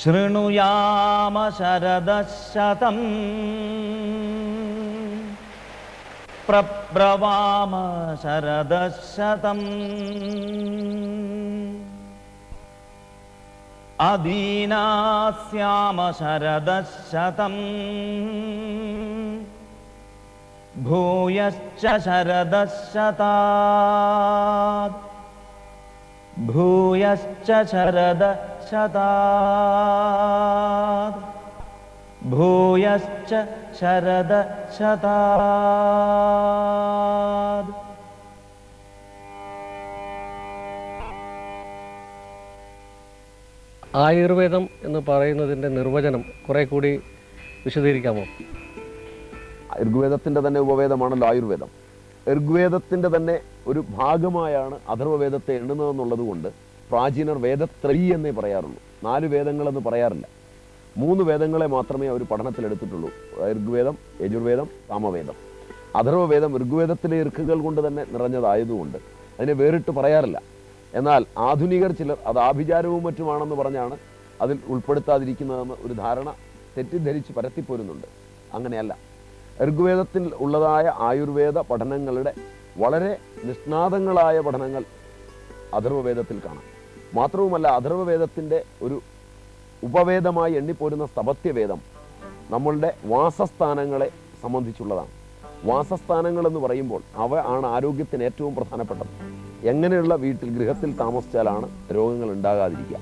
ശൃണുയാമ ശരദശതം പ്രബ്രവാമ ശരദശതം അദീനാസ്യാമ ശരദശതം ഭൂയശ്ച ശരദശതാത് ഭൂയശ്ച ശരദശതാത് ഭൂയശ്ച ശരദശതാത്. ആയുർവേദം എന്ന് പറയുന്നതിൻ്റെ നിർവചനം കുറെ കൂടി വിശദീകരിക്കാമോ? ഋഗ്വേദത്തിൻ്റെ തന്നെ ഉപവേദമാണല്ലോ ആയുർവേദം. ഋഗ്വേദത്തിൻ്റെ തന്നെ ഒരു ഭാഗമായാണ് അഥർവവേദത്തെ എണ്ണുന്നതെന്നുള്ളത് കൊണ്ട് പ്രാചീനർ വേദത്രയി എന്നേ പറയാറുള്ളൂ. 4 വേദങ്ങളെന്ന് പറയാറില്ല. 3 വേദങ്ങളെ മാത്രമേ അവർ പഠനത്തിലെടുത്തിട്ടുള്ളൂ. ഋഗ്വേദം, യജുർവേദം, സാമവേദം. അഥർവവേദം ഋഗ്വേദത്തിലെ ഇർക്കുകൾ കൊണ്ട് തന്നെ നിറഞ്ഞതായതുകൊണ്ട് അതിനെ വേറിട്ട് പറയാറില്ല. എന്നാൽ ആധുനികർ ചിലർ അത് ആഭിചാരവും മറ്റുമാണെന്ന് പറഞ്ഞാണ് അതിൽ ഉൾപ്പെടുത്താതിരിക്കുന്നതെന്ന് ഒരു ധാരണ തെറ്റിദ്ധരിച്ച് പരത്തിപ്പോരുന്നുണ്ട്. അങ്ങനെയല്ല. ഋഗ്വേദത്തിൽ ഉള്ളതായ ആയുർവേദ പഠനങ്ങളുടെ വളരെ നിഷ്ണാതങ്ങളായ പഠനങ്ങൾ അഥർവവേദത്തിൽ കാണാം. മാത്രവുമല്ല, അഥർവവേദത്തിൻ്റെ ഒരു ഉപവേദമായി എണ്ണിപ്പോരുന്ന സ്തപത്യവേദം നമ്മളുടെ വാസസ്ഥാനങ്ങളെ സംബന്ധിച്ചുള്ളതാണ്. വാസസ്ഥാനങ്ങൾ എന്ന് പറയുമ്പോൾ അവ ആണ് ആരോഗ്യത്തിന് ഏറ്റവും പ്രധാനപ്പെട്ടത്. എങ്ങനെയുള്ള ഗൃഹത്തിൽ താമസിച്ചാലാണ് രോഗങ്ങൾ ഉണ്ടാകാതിരിക്കുക,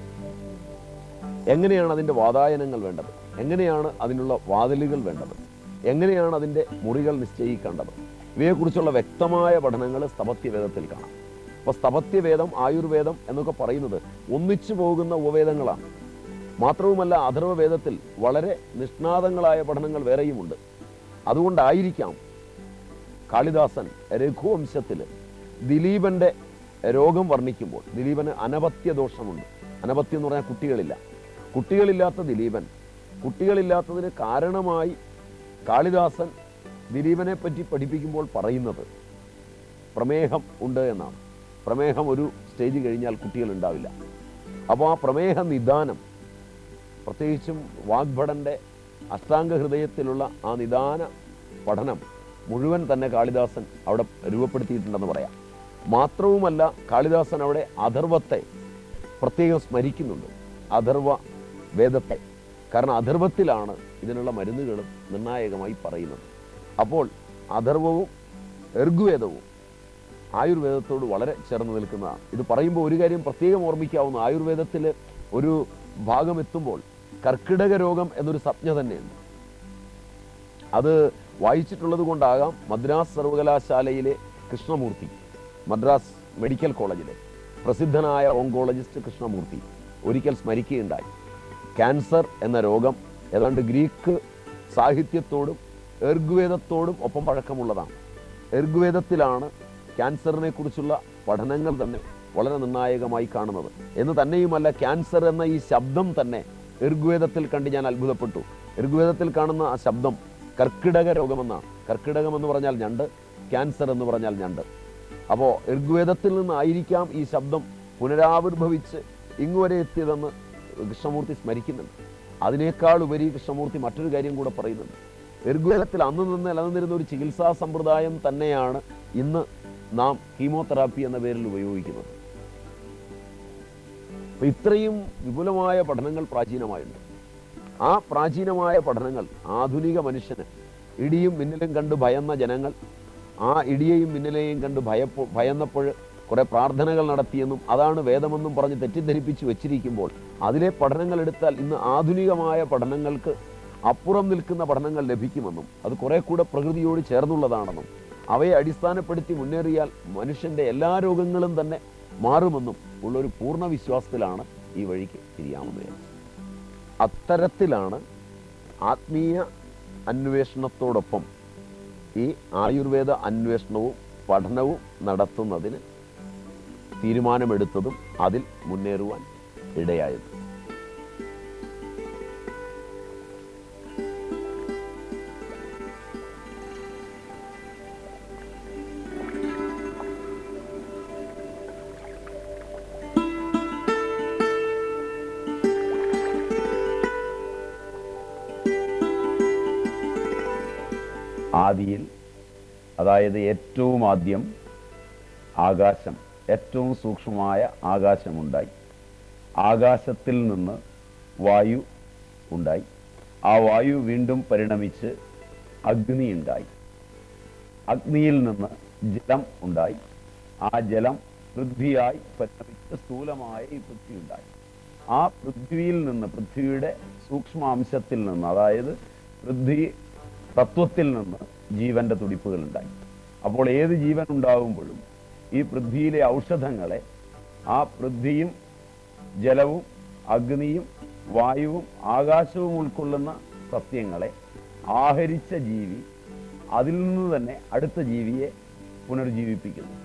എങ്ങനെയാണ് അതിൻ്റെ വാതായനങ്ങൾ വേണ്ടത്, എങ്ങനെയാണ് അതിനുള്ള വാതിലുകൾ വേണ്ടത്, എങ്ങനെയാണ് അതിൻ്റെ മുറികൾ നിശ്ചയിക്കേണ്ടത്, ഇവയെക്കുറിച്ചുള്ള വ്യക്തമായ പഠനങ്ങൾ സ്തപത്യവേദത്തിൽ കാണാം. അപ്പോൾ സ്തപത്യവേദം, ആയുർവേദം എന്നൊക്കെ പറയുന്നത് ഒന്നിച്ചു പോകുന്ന ഉപവേദങ്ങളാണ്. മാത്രവുമല്ല, അഥർവവേദത്തിൽ വളരെ നിഷ്ണാതങ്ങളായ പഠനങ്ങൾ വേറെയുമുണ്ട്. അതുകൊണ്ടായിരിക്കാം കാളിദാസൻ രഘുവംശത്തിൽ ദിലീപൻ്റെ രോഗം വർണ്ണിക്കുമ്പോൾ, ദിലീപന് അനപത്യ ദോഷമുണ്ട്. അനപത്യം എന്ന് പറഞ്ഞാൽ കുട്ടികളില്ലാത്ത ദിലീപൻ, കുട്ടികളില്ലാത്തതിന് കാരണമായി കാളിദാസൻ ദിലീപനെ പറ്റി പഠിപ്പിക്കുമ്പോൾ പറയുന്നത് പ്രമേഹം ഉണ്ട് എന്നാണ്. പ്രമേഹം ഒരു സ്റ്റേജ് കഴിഞ്ഞാൽ കുട്ടികളുണ്ടാവില്ല. അപ്പോൾ ആ പ്രമേഹ നിദാനം, പ്രത്യേകിച്ചും വാഗ്ഭടൻ്റെ അഷ്ടാംഗ ഹൃദയത്തിലുള്ള ആ നിദാന പഠനം മുഴുവൻ തന്നെ കാളിദാസൻ അവിടെ രൂപപ്പെടുത്തിയിട്ടുണ്ടെന്ന് പറയാം. മാത്രവുമല്ല, കാളിദാസൻ അവിടെ അഥർവത്തെ പ്രത്യേകം സ്മരിക്കുന്നുണ്ട്, അഥർവ വേദത്തെ. കാരണം അഥർവത്തിലാണ് ഇതിനുള്ള മരുന്നുകളും നിർണായകമായി പറയുന്നത്. അപ്പോൾ അഥർവവും ഋഗ്വേദവും ആയുർവേദത്തോട് വളരെ ചേർന്ന് നിൽക്കുന്നതാണ്. ഇത് പറയുമ്പോൾ ഒരു കാര്യം പ്രത്യേകം ഓർമ്മിക്കാവുന്ന, ആയുർവേദത്തിൽ ഒരു ഭാഗം എത്തുമ്പോൾ കർക്കിടക രോഗം എന്നൊരു സംജ്ഞ തന്നെയുണ്ട്. അത് വായിച്ചിട്ടുള്ളത് കൊണ്ടാകാം മദ്രാസ് സർവകലാശാലയിലെ കൃഷ്ണമൂർത്തി, മദ്രാസ് മെഡിക്കൽ കോളേജിലെ പ്രസിദ്ധനായ ഓങ്കോളജിസ്റ്റ് കൃഷ്ണമൂർത്തി ഒരിക്കൽ സ്മരിക്കുകയുണ്ടായി. ക്യാൻസർ എന്ന രോഗം ഏതാണ്ട് ഗ്രീക്ക് സാഹിത്യത്തോടും ഋഗ്വേദത്തോടും ഒപ്പം പഴക്കമുള്ളതാണ്. ഋഗ്വേദത്തിലാണ് ക്യാൻസറിനെ കുറിച്ചുള്ള പഠനങ്ങൾ തന്നെ വളരെ നിർണായകമായി കാണുന്നത്. എന്ന് തന്നെയുമല്ല, ക്യാൻസർ എന്ന ഈ ശബ്ദം തന്നെ ഋഗ്വേദത്തിൽ കണ്ട് ഞാൻ അത്ഭുതപ്പെട്ടു. ഋഗ്വേദത്തിൽ കാണുന്ന ആ ശബ്ദം കർക്കിടക രോഗമെന്നാണ്. കർക്കിടകം എന്ന് പറഞ്ഞാൽ ഞണ്ട്, ക്യാൻസർ എന്ന് പറഞ്ഞാൽ ഞണ്ട്. അപ്പോൾ ഋഗ്വേദത്തിൽ നിന്നായിരിക്കാം ഈ ശബ്ദം പുനരാവിർഭവിച്ച് ഇങ്ങുവരെ എത്തിയതെന്ന് കൃഷ്ണമൂർത്തി സ്മരിക്കുന്നുണ്ട്. അതിനേക്കാൾ ഉപരി കൃഷ്ണമൂർത്തി മറ്റൊരു കാര്യം കൂടെ പറയുന്നുണ്ട്. ഋഗ്വേദത്തിൽ അന്ന് നിന്ന് നിലനിന്നിരുന്ന ഒരു ചികിത്സാ സമ്പ്രദായം തന്നെയാണ് ഇന്ന് നാം കീമോതെറാപ്പി എന്ന പേരിൽ ഉപയോഗിക്കുന്നത്. അപ്പം ഇത്രയും വിപുലമായ പഠനങ്ങൾ പ്രാചീനമായുണ്ട്. ആ പ്രാചീനമായ പഠനങ്ങൾ ആധുനിക മനുഷ്യന്, ഇടിയും മിന്നലും കണ്ട് ഭയന്ന ജനങ്ങൾ ആ ഇടിയെയും മിന്നലെയും കണ്ട് ഭയന്നപ്പോൾ കുറേ പ്രാർത്ഥനകൾ നടത്തിയെന്നും അതാണ് വേദമെന്നും പറഞ്ഞ് തെറ്റിദ്ധരിപ്പിച്ച് വെച്ചിരിക്കുമ്പോൾ അതിലെ പഠനങ്ങൾ എടുത്താൽ ഇന്ന് ആധുനികമായ പഠനങ്ങൾക്ക് അപ്പുറം നിൽക്കുന്ന പഠനങ്ങൾ ലഭിക്കുമെന്നും അത് കുറെ കൂടെ പ്രകൃതിയോട് ചേർന്നുള്ളതാണെന്നും അവയെ അടിസ്ഥാനപ്പെടുത്തി മുന്നേറിയാൽ മനുഷ്യൻ്റെ എല്ലാ രോഗങ്ങളും തന്നെ മാറുമെന്നും ഉള്ളൊരു പൂർണ്ണ വിശ്വാസത്തിലാണ് ഈ വഴിക്ക് തിരിയാമെന്ന്. അത്തരത്തിലാണ് ആത്മീയ അന്വേഷണത്തോടൊപ്പം ഈ ആയുർവേദ അന്വേഷണവും പഠനവും നടത്തുന്നതിന് തീരുമാനമെടുത്തതും അതിൽ മുന്നേറുവാൻ ഇടയായത്. ആദിയിൽ, അതായത് ഏറ്റവും ആദ്യം ആകാശം, ഏറ്റവും സൂക്ഷ്മമായ ആകാശമുണ്ടായി. ആകാശത്തിൽ നിന്ന് വായു ഉണ്ടായി. ആ വായു വീണ്ടും പരിണമിച്ച് അഗ്നി ഉണ്ടായി. അഗ്നിയിൽ നിന്ന് ജലം ഉണ്ടായി. ആ ജലം പൃഥ്വിയായി പരിണമിച്ച് സ്ഥൂലമായ ഈ പൃഥ്വി ഉണ്ടായി. ആ പൃഥ്വിയിൽ നിന്ന്, പൃഥ്വിയുടെ സൂക്ഷ്മാംശത്തിൽ നിന്ന്, അതായത് പൃഥ്വി തത്വത്തിൽ നിന്ന് ജീവന്റെ തുടിപ്പുകൾ ഉണ്ടായി. അപ്പോൾ ഏത് ജീവൻ ഉണ്ടാകുമ്പോഴും ഈ പൃഥ്വിയിലെ ഔഷധങ്ങളെ, ആ പൃഥ്വിയും ജലവും അഗ്നിയും വായുവും ആകാശവും ഉൾക്കൊള്ളുന്ന സസ്യങ്ങളെ ആഹരിച്ച ജീവി അതിൽ നിന്ന് തന്നെ അടുത്ത ജീവിയെ പുനർജീവിപ്പിക്കുന്നു.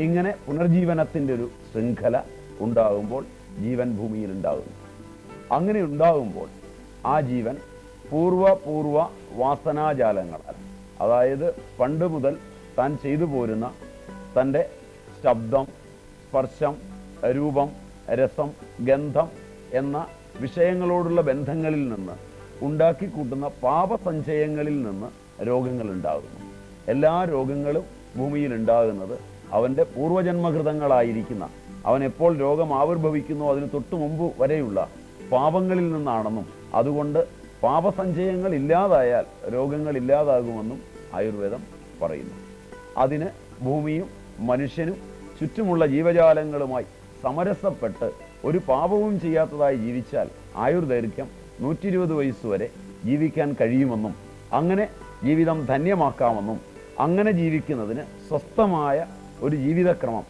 ഇങ്ങനെ പുനർജീവനത്തിൻ്റെ ഒരു ശൃംഖല ഉണ്ടാകുമ്പോൾ ജീവൻ ഭൂമിയിൽ ഉണ്ടാകുന്നു. അങ്ങനെ ഉണ്ടാകുമ്പോൾ ആ ജീവൻ പൂർവ വാസനാജാലങ്ങളാൽ, അതായത് പണ്ട് മുതൽ താൻ ചെയ്തു പോരുന്ന തൻ്റെ ശബ്ദം, സ്പർശം, രൂപം, രസം, ഗന്ധം എന്ന വിഷയങ്ങളോടുള്ള ബന്ധങ്ങളിൽ നിന്ന് ഉണ്ടാക്കിക്കൂട്ടുന്ന പാപസഞ്ചയങ്ങളിൽ നിന്ന് രോഗങ്ങൾ ഉണ്ടാകുന്നു. എല്ലാ രോഗങ്ങളും ഭൂമിയിൽ ഉണ്ടാകുന്നത് അവൻ്റെ പൂർവജന്മകൃതങ്ങളായിരിക്കുന്ന, അവൻ എപ്പോൾ രോഗം ആവിർഭവിക്കുന്നോ അതിന് തൊട്ടു മുമ്പ് വരെയുള്ള പാപങ്ങളിൽ നിന്നാണെന്നും അതുകൊണ്ട് പാപസഞ്ചയങ്ങൾ ഇല്ലാതായാൽ രോഗങ്ങൾ ഇല്ലാതാകുമെന്നും ആയുർവേദം പറയുന്നു. അതിന് ഭൂമിയും മനുഷ്യനും ചുറ്റുമുള്ള ജീവജാലങ്ങളുമായി സമരസപ്പെട്ട് ഒരു പാപവും ചെയ്യാത്തതായി ജീവിച്ചാൽ ആയുർദൈർഘ്യം 120 വയസ്സുവരെ ജീവിക്കാൻ കഴിയുമെന്നും അങ്ങനെ ജീവിതം ധന്യമാക്കാമെന്നും അങ്ങനെ ജീവിക്കുന്നതിന് സ്വസ്ഥമായ ഒരു ജീവിതക്രമം,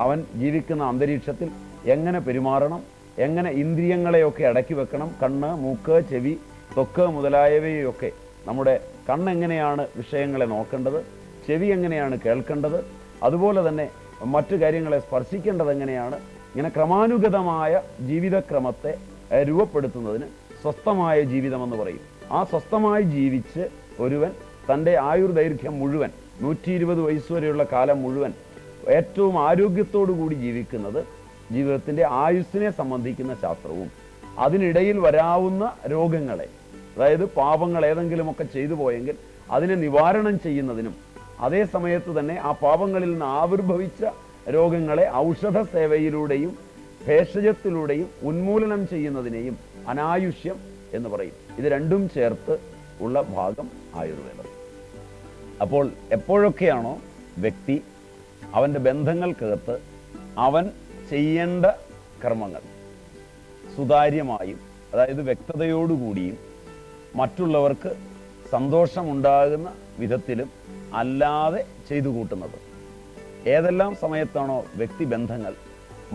അവൻ ജീവിക്കുന്ന അന്തരീക്ഷത്തിൽ എങ്ങനെ പെരുമാറണം, എങ്ങനെ ഇന്ദ്രിയങ്ങളെയൊക്കെ അടക്കി വെക്കണം, കണ്ണ്, മൂക്ക്, ചെവി, ത്വക്ക് മുതലായവയൊക്കെ, നമ്മുടെ കണ്ണെങ്ങനെയാണ് വിഷയങ്ങളെ നോക്കേണ്ടത്, ചെവി എങ്ങനെയാണ് കേൾക്കേണ്ടത്, അതുപോലെ തന്നെ മറ്റു കാര്യങ്ങളെ സ്പർശിക്കേണ്ടത് എങ്ങനെയാണ്, ഇങ്ങനെ ക്രമാനുഗതമായ ജീവിതക്രമത്തെ രൂപപ്പെടുത്തുന്നതിന് സ്വസ്ഥമായ ജീവിതമെന്ന് പറയും. ആ സ്വസ്ഥമായി ജീവിച്ച് ഒരുവൻ തൻ്റെ ആയുർദൈർഘ്യം മുഴുവൻ 120 വയസ്സുവരെയുള്ള കാലം മുഴുവൻ ഏറ്റവും ആരോഗ്യത്തോടു കൂടി ജീവിക്കുന്നത് ജീവിതത്തിൻ്റെ ആയുസ്സിനെ സംബന്ധിക്കുന്ന ശാസ്ത്രവും അതിനിടയിൽ വരാവുന്ന രോഗങ്ങളെ, അതായത് പാപങ്ങൾ ഏതെങ്കിലുമൊക്കെ ചെയ്തു പോയെങ്കിൽ അതിനെ നിവാരണം ചെയ്യുന്നതിനും അതേ സമയത്ത് തന്നെ ആ പാപങ്ങളിൽ നിന്ന് ആവിർഭവിച്ച രോഗങ്ങളെ ഔഷധ സേവയിലൂടെയും ഭേഷജത്തിലൂടെയും ഉന്മൂലനം ചെയ്യുന്നതിനെയും അനായുഷ്യം എന്ന് പറയും. ഇത് രണ്ടും ചേർത്ത് ഉള്ള ഭാഗം ആയുർവേദം. അപ്പോൾ എപ്പോഴൊക്കെയാണോ വ്യക്തി അവൻ്റെ ബന്ധങ്ങൾക്കകത്ത് അവൻ ചെയ്യേണ്ട കർമ്മങ്ങൾ സുതാര്യമായും, അതായത് വ്യക്തതയോടുകൂടിയും മറ്റുള്ളവർക്ക് സന്തോഷമുണ്ടാകുന്ന വിധത്തിലും അല്ലാതെ ചെയ്തു കൂട്ടുന്നത്, ഏതെല്ലാം സമയത്താണോ വ്യക്തിബന്ധങ്ങൾ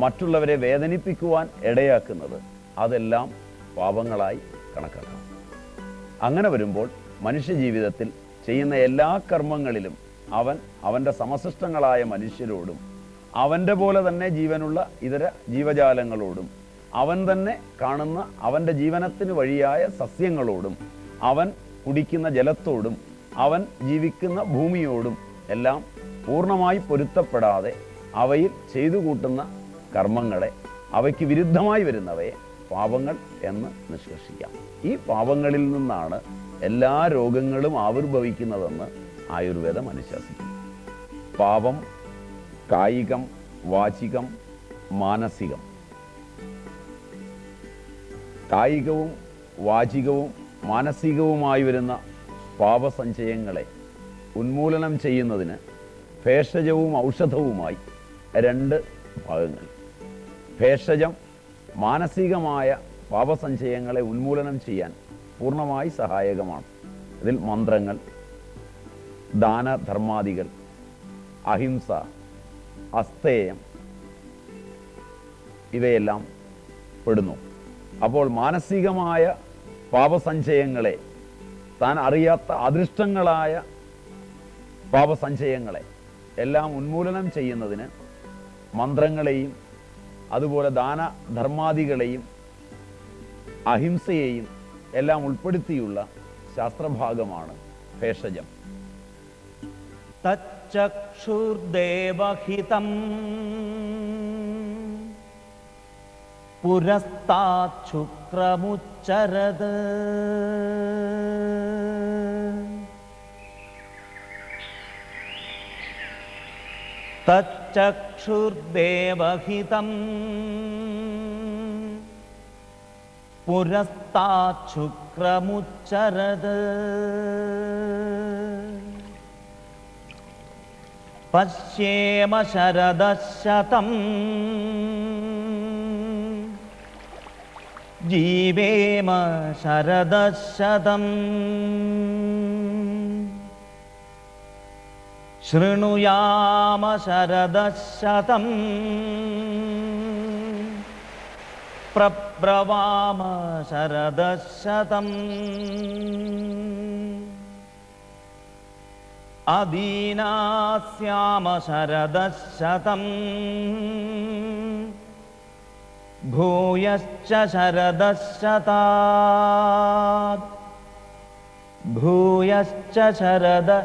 മറ്റുള്ളവരെ വേദനിപ്പിക്കുവാൻ ഇടയാക്കുന്നത്, അതെല്ലാം പാപങ്ങളായി കണക്കാക്കാം. അങ്ങനെ വരുമ്പോൾ മനുഷ്യജീവിതത്തിൽ ചെയ്യുന്ന എല്ലാ കർമ്മങ്ങളിലും അവൻ അവൻ്റെ സമസൃഷ്ടങ്ങളായ മനുഷ്യരോടും അവൻ്റെ പോലെ തന്നെ ജീവനുള്ള ഇതര ജീവജാലങ്ങളോടും അവൻ തന്നെ കാണുന്ന അവൻ്റെ ജീവനത്തിന് വഴിയായ സസ്യങ്ങളോടും അവൻ കുടിക്കുന്ന ജലത്തോടും അവൻ ജീവിക്കുന്ന ഭൂമിയോടും എല്ലാം പൂർണ്ണമായി പൊരുത്തപ്പെടാതെ അവയിൽ ചെയ്തു കൂട്ടുന്ന കർമ്മങ്ങളെ, അവയ്ക്ക് വിരുദ്ധമായി വരുന്നവയെ പാപങ്ങൾ എന്ന് നിഷ്കർഷിക്കാം. ഈ പാപങ്ങളിൽ നിന്നാണ് എല്ലാ രോഗങ്ങളും ആവിർഭവിക്കുന്നതെന്ന് ആയുർവേദം അനുശാസിക്കുന്നു. പാപം കായികം, വാചികം, മാനസികം. കായികവും വാചികവും മാനസികവുമായി വരുന്ന പാപസഞ്ചയങ്ങളെ ഉന്മൂലനം ചെയ്യുന്നതിന് ഭേഷജവും ഔഷധവുമായി 2 ഭാഗങ്ങൾ. ഭേഷജം മാനസികമായ പാപസഞ്ചയങ്ങളെ ഉന്മൂലനം ചെയ്യാൻ പൂർണ്ണമായി സഹായകമാണ്. ഇതിൽ മന്ത്രങ്ങൾ, ദാനധർമാദികൾ, അഹിംസ, അസ്തേയം ഇവയെല്ലാം പെടുന്നു. അപ്പോൾ മാനസികമായ പാപസഞ്ചയങ്ങളെ, താൻ അറിയാത്ത അദൃഷ്ടങ്ങളായ പാപസഞ്ചയങ്ങളെ എല്ലാം ഉന്മൂലനം ചെയ്യുന്നതിന് മന്ത്രങ്ങളെയും അതുപോലെ ദാനധർമാദികളെയും അഹിംസയെയും എല്ലാം ഉൾപ്പെടുത്തിയുള്ള ശാസ്ത്രഭാഗമാണ് ഭേഷജം. തച്ചക്ഷുർദേവഹിതം പുരസ്താത് ശുക്രമുച്ചരത് തച്ചക്ഷുർദേവഹിതം പുരസ്താശുക്രമുച്ചരത് പശ്യേമ ശരദശതം ജീവേമ ശരദശതം ശൃണുയാമ ശരദശതം പ്രബ്രവാമ ശരദശതം അദീനാസ്യാമ ശരദശതം ഭൂയശ്ച ശരദശതാത് ഭൂയശ്ച ശരദശതാത്